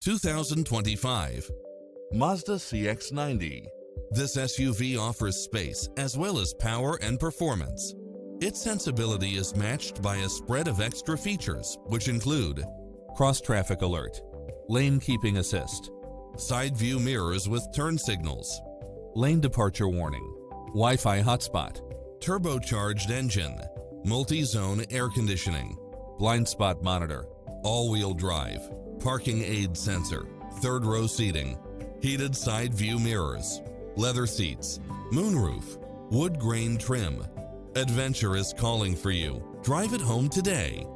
2025 Mazda CX-90. This SUV offers space as well as power and performance. Its sensibility is matched by a spread of extra features, which include cross-traffic alert, lane keeping assist, side view mirrors with turn signals, lane departure warning, Wi-Fi hotspot, turbocharged engine, multi-zone air conditioning, blind spot monitor, all-wheel drive, parking aid sensor, third row seating, heated side view mirrors, leather seats, moonroof, wood grain trim. Adventure is calling for you. Drive it home today.